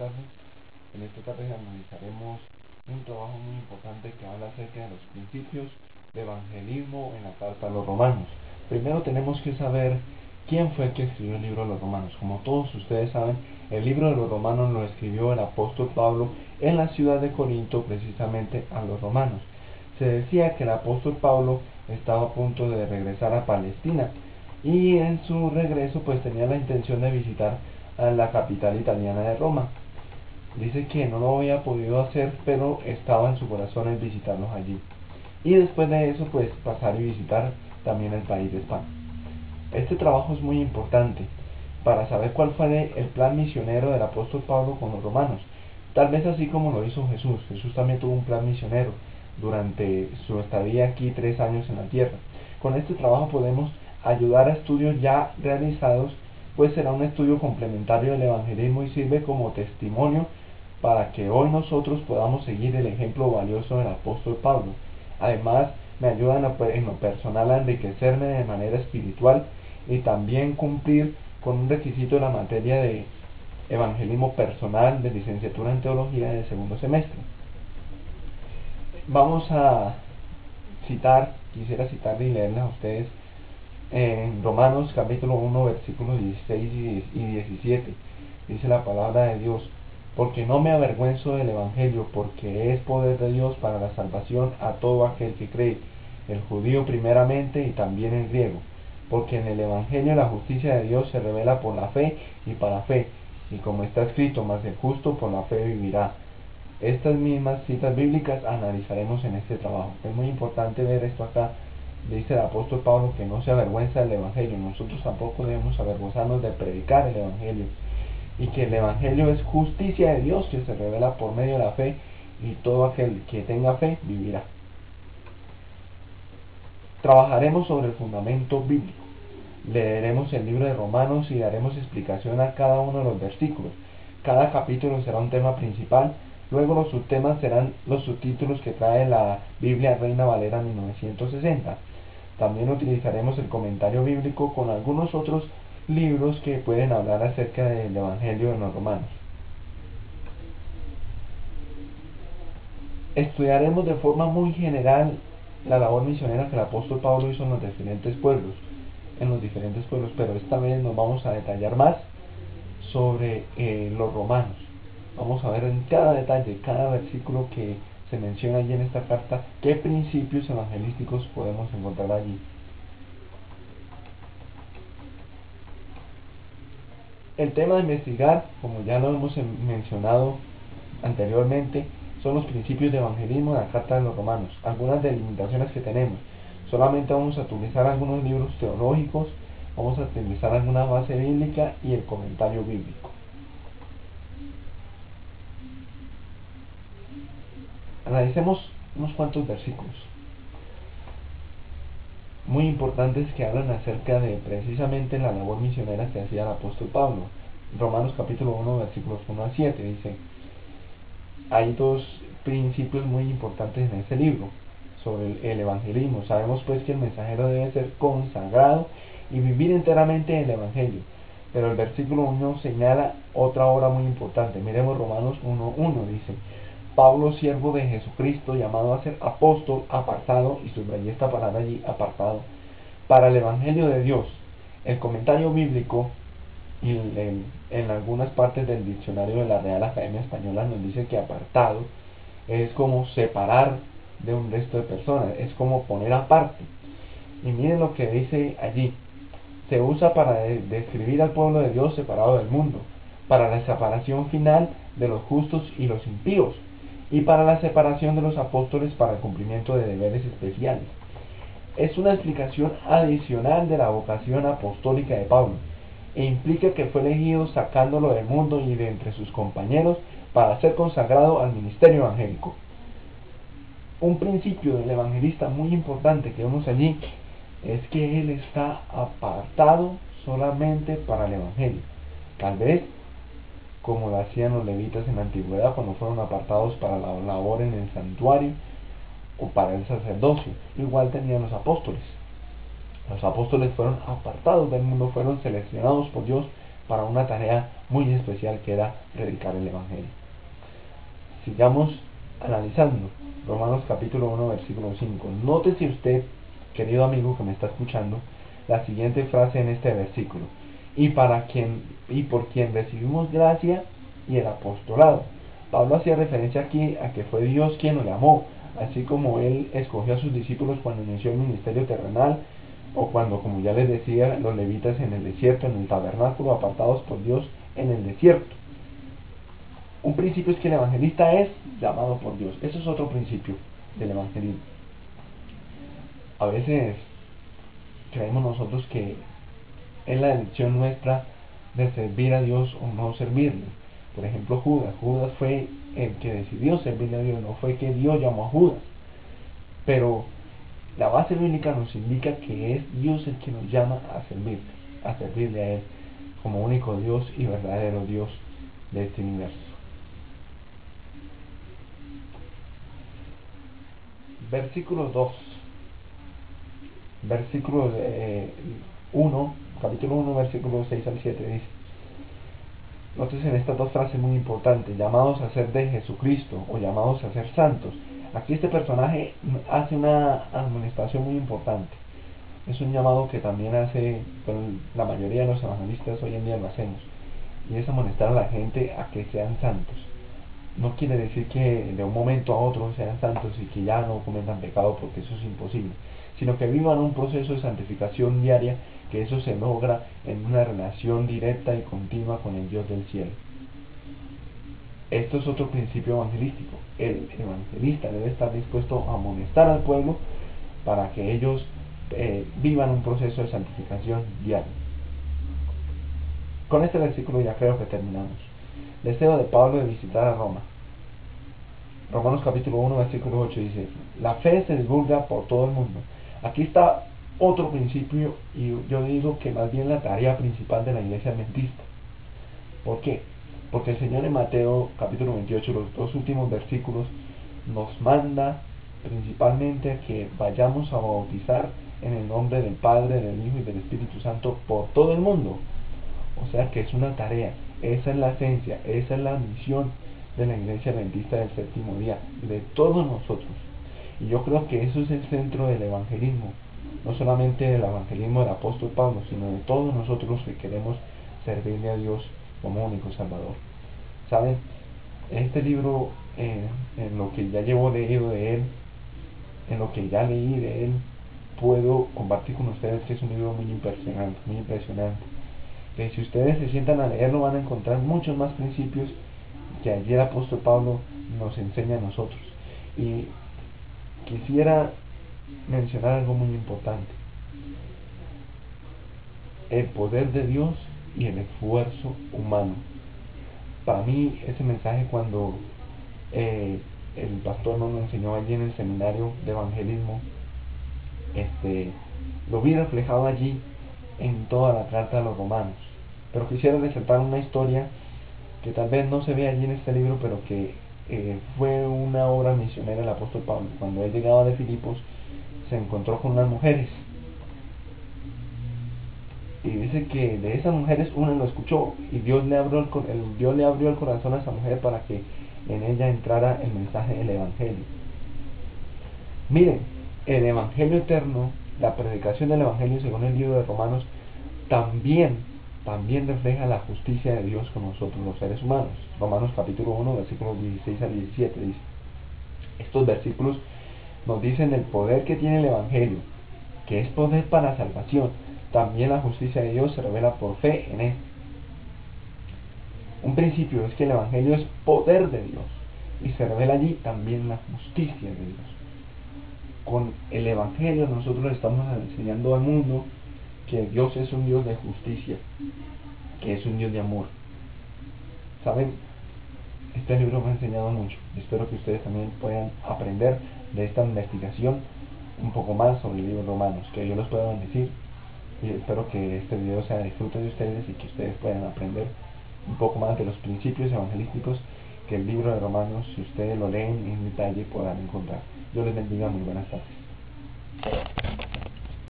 tardes. En esta tarde analizaremos un trabajo muy importante que habla acerca de los principios de evangelismo en la carta a los romanos. Primero tenemos que saber quién fue el que escribió el libro de los romanos. Como todos ustedes saben, el libro de los romanos lo escribió el apóstol Pablo en la ciudad de Corinto, precisamente a los romanos. Se decía que el apóstol Pablo estaba a punto de regresar a Palestina y en su regreso pues tenía la intención de visitar a la capital italiana de Roma. Dice que no lo había podido hacer, pero estaba en su corazón el visitarlos allí. Y después de eso, pues pasar y visitar también el país de España. Este trabajo es muy importante para saber cuál fue el plan misionero del apóstol Pablo con los romanos. Tal vez así como lo hizo Jesús. Jesús también tuvo un plan misionero durante su estadía aquí 3 años en la tierra. Con este trabajo podemos ayudar a estudios ya realizados, pues será un estudio complementario del evangelismo y sirve como testimonio para que hoy nosotros podamos seguir el ejemplo valioso del apóstol Pablo. Además, me ayuda en lo personal a enriquecerme de manera espiritual y también cumplir con un requisito de la materia de evangelismo personal de licenciatura en teología de segundo semestre. Vamos a quisiera citarle y leerles a ustedes en Romanos capítulo 1 versículos 16 y 17. Dice la palabra de Dios: porque no me avergüenzo del evangelio, porque es poder de Dios para la salvación a todo aquel que cree, el judío primeramente y también el griego, porque en el evangelio la justicia de Dios se revela por la fe y para fe, y como está escrito: mas el justo por la fe vivirá. Estas mismas citas bíblicas analizaremos en este trabajo. Es muy importante ver esto acá. Dice el apóstol Pablo que no se avergüenza del evangelio. Nosotros tampoco debemos avergonzarnos de predicar el evangelio, y que el evangelio es justicia de Dios que se revela por medio de la fe, y todo aquel que tenga fe vivirá. Trabajaremos sobre el fundamento bíblico. Leeremos el libro de Romanos y daremos explicación a cada uno de los versículos. Cada capítulo será un tema principal. Luego los subtemas serán los subtítulos que trae la Biblia Reina Valera 1960. También utilizaremos el comentario bíblico con algunos otros libros que pueden hablar acerca del Evangelio de los romanos. Estudiaremos de forma muy general la labor misionera que el apóstol Pablo hizo en los diferentes pueblos, pero esta vez nos vamos a detallar más sobre los romanos. Vamos a ver en cada detalle, cada versículo que se menciona allí en esta carta, qué principios evangelísticos podemos encontrar allí. El tema de investigar, como ya lo hemos mencionado anteriormente, son los principios de evangelismo de la carta de los romanos. Algunas delimitaciones que tenemos: solamente vamos a utilizar algunos libros teológicos, vamos a utilizar alguna base bíblica y el comentario bíblico. Analicemos unos cuantos versículos muy importantes que hablan acerca de precisamente la labor misionera que hacía el apóstol Pablo. Romanos capítulo 1 versículos 1 a 7 dice: hay dos principios muy importantes en este libro sobre el evangelismo. Sabemos pues que el mensajero debe ser consagrado y vivir enteramente el evangelio. Pero el versículo 1 señala otra obra muy importante. Miremos Romanos 1:1, dice: Pablo, siervo de Jesucristo, llamado a ser apóstol, apartado, y subrayé esta palabra allí, apartado, para el evangelio de Dios. El comentario bíblico y en algunas partes del diccionario de la Real Academia Española nos dice que apartado es como separar de un resto de personas, es como poner aparte. Y miren lo que dice allí: se usa para describir al pueblo de Dios separado del mundo, para la separación final de los justos y los impíos, y para la separación de los apóstoles para el cumplimiento de deberes especiales. Es una explicación adicional de la vocación apostólica de Pablo, e implica que fue elegido sacándolo del mundo y de entre sus compañeros para ser consagrado al ministerio evangélico. Un principio del evangelista muy importante que vemos allí es que él está apartado solamente para el evangelio. Tal vez como lo hacían los levitas en la antigüedad cuando fueron apartados para la labor en el santuario o para el sacerdocio. Igual tenían los apóstoles. Los apóstoles fueron apartados del mundo, fueron seleccionados por Dios para una tarea muy especial que era predicar el Evangelio. Sigamos analizando Romanos capítulo 1 versículo 5. Nótese usted, querido amigo que me está escuchando, la siguiente frase en este versículo: y por quien recibimos gracia y el apostolado. Pablo hacía referencia aquí a que fue Dios quien lo llamó, así como él escogió a sus discípulos cuando inició el ministerio terrenal, o cuando, como ya les decía, los levitas en el desierto, en el tabernáculo, apartados por Dios en el desierto. Un principio es que el evangelista es llamado por Dios. Eso es otro principio del evangelismo. A veces creemos nosotros que es la elección nuestra de servir a Dios o no servirle. Por ejemplo, Judas fue el que decidió servirle a Dios, no fue que Dios llamó a Judas. Pero la base bíblica nos indica que es Dios el que nos llama a servirle a Él como único Dios y verdadero Dios de este universo. Versículo 2, versículo 1, capítulo 1, versículo 6 al 7 dice: entonces, en estas dos frases muy importantes, llamados a ser de Jesucristo o llamados a ser santos. Aquí este personaje hace una amonestación muy importante. Es un llamado que también hace, la mayoría de los evangelistas hoy en día lo hacemos, y es amonestar a la gente a que sean santos. No quiere decir que de un momento a otro sean santos y que ya no cometan pecado, porque eso es imposible, sino que vivan un proceso de santificación diaria, que eso se logra en una relación directa y continua con el Dios del cielo. Esto es otro principio evangelístico. El evangelista debe estar dispuesto a amonestar al pueblo para que ellos vivan un proceso de santificación diario. Con este versículo ya creo que terminamos. Deseo de Pablo de visitar a Roma. Romanos capítulo 1 versículo 8 dice: la fe se divulga por todo el mundo. Aquí está otro principio, y yo digo que más bien la tarea principal de la iglesia adventista. ¿Por qué? Porque el Señor en Mateo capítulo 28, los dos últimos versículos, nos manda principalmente a que vayamos a bautizar en el nombre del Padre, del Hijo y del Espíritu Santo por todo el mundo. O sea que es una tarea, esa es la esencia, esa es la misión de la iglesia adventista del séptimo día, de todos nosotros. Y yo creo que eso es el centro del evangelismo, no solamente del evangelismo del apóstol Pablo, sino de todos nosotros que queremos servirle a Dios como único Salvador. ¿Saben? Este libro, en lo que ya llevo leído de él, en lo que ya leí de él, puedo compartir con ustedes que es un libro muy impresionante, muy impresionante. Que si ustedes se sientan a leerlo van a encontrar muchos más principios que allí el apóstol Pablo nos enseña a nosotros. Y quisiera mencionar algo muy importante: el poder de Dios y el esfuerzo humano. Para mí ese mensaje, cuando el pastor nos lo enseñó allí en el seminario de evangelismo, lo vi reflejado allí en toda la carta a los romanos. Pero quisiera resaltar una historia que tal vez no se ve allí en este libro, pero que fue una obra misionera del apóstol Pablo. Cuando él llegaba de Filipos, se encontró con unas mujeres, y dice que de esas mujeres una lo escuchó, y Dios le abrió el corazón a esa mujer para que en ella entrara el mensaje del evangelio. Miren, el evangelio eterno, la predicación del evangelio según el libro de Romanos, también refleja la justicia de Dios con nosotros los seres humanos. Romanos capítulo 1 versículos 16 al 17 dice: estos versículos nos dicen el poder que tiene el evangelio, que es poder para salvación. También la justicia de Dios se revela por fe en él. Un principio es que el evangelio es poder de Dios, y se revela allí también la justicia de Dios. Con el evangelio nosotros estamos enseñando al mundo que Dios es un Dios de justicia, que es un Dios de amor. ¿Saben? Este libro me ha enseñado mucho. Espero que ustedes también puedan aprender de esta investigación un poco más sobre el libro de Romanos. Que Dios los pueda bendecir, y espero que este video sea de disfrute de ustedes y que ustedes puedan aprender un poco más de los principios evangelísticos que el libro de Romanos, si ustedes lo leen en detalle, podrán encontrar. Dios les bendiga, muy buenas tardes.